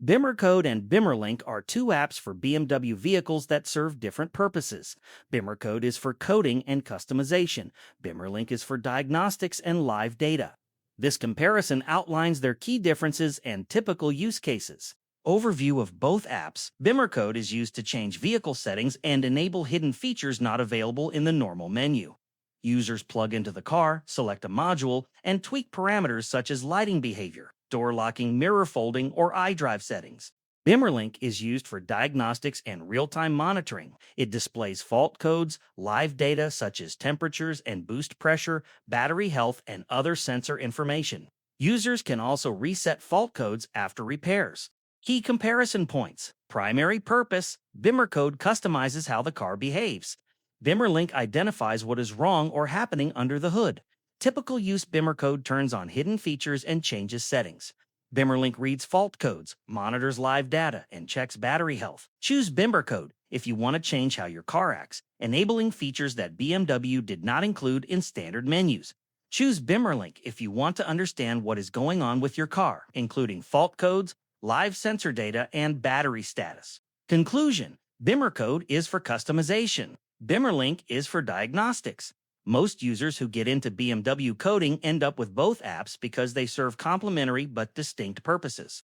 BimmerCode and BimmerLink are two apps for BMW vehicles that serve different purposes. BimmerCode is for coding and customization. BimmerLink is for diagnostics and live data. This comparison outlines their key differences and typical use cases. Overview of both apps. BimmerCode is used to change vehicle settings and enable hidden features not available in the normal menu. Users plug into the car, select a module, and tweak parameters such as lighting behavior, door locking, mirror folding, or iDrive settings. BimmerLink is used for diagnostics and real-time monitoring. It displays fault codes, live data such as temperatures and boost pressure, battery health, and other sensor information. Users can also reset fault codes after repairs. Key comparison points. Primary purpose: BimmerCode customizes how the car behaves. BimmerLink identifies what is wrong or happening under the hood. Typical use: BimmerCode turns on hidden features and changes settings. BimmerLink reads fault codes, monitors live data, and checks battery health. Choose BimmerCode if you want to change how your car acts, enabling features that BMW did not include in standard menus. Choose BimmerLink if you want to understand what is going on with your car, including fault codes, live sensor data, and battery status. Conclusion: BimmerCode is for customization. BimmerLink is for diagnostics. Most users who get into BMW coding end up with both apps because they serve complementary but distinct purposes.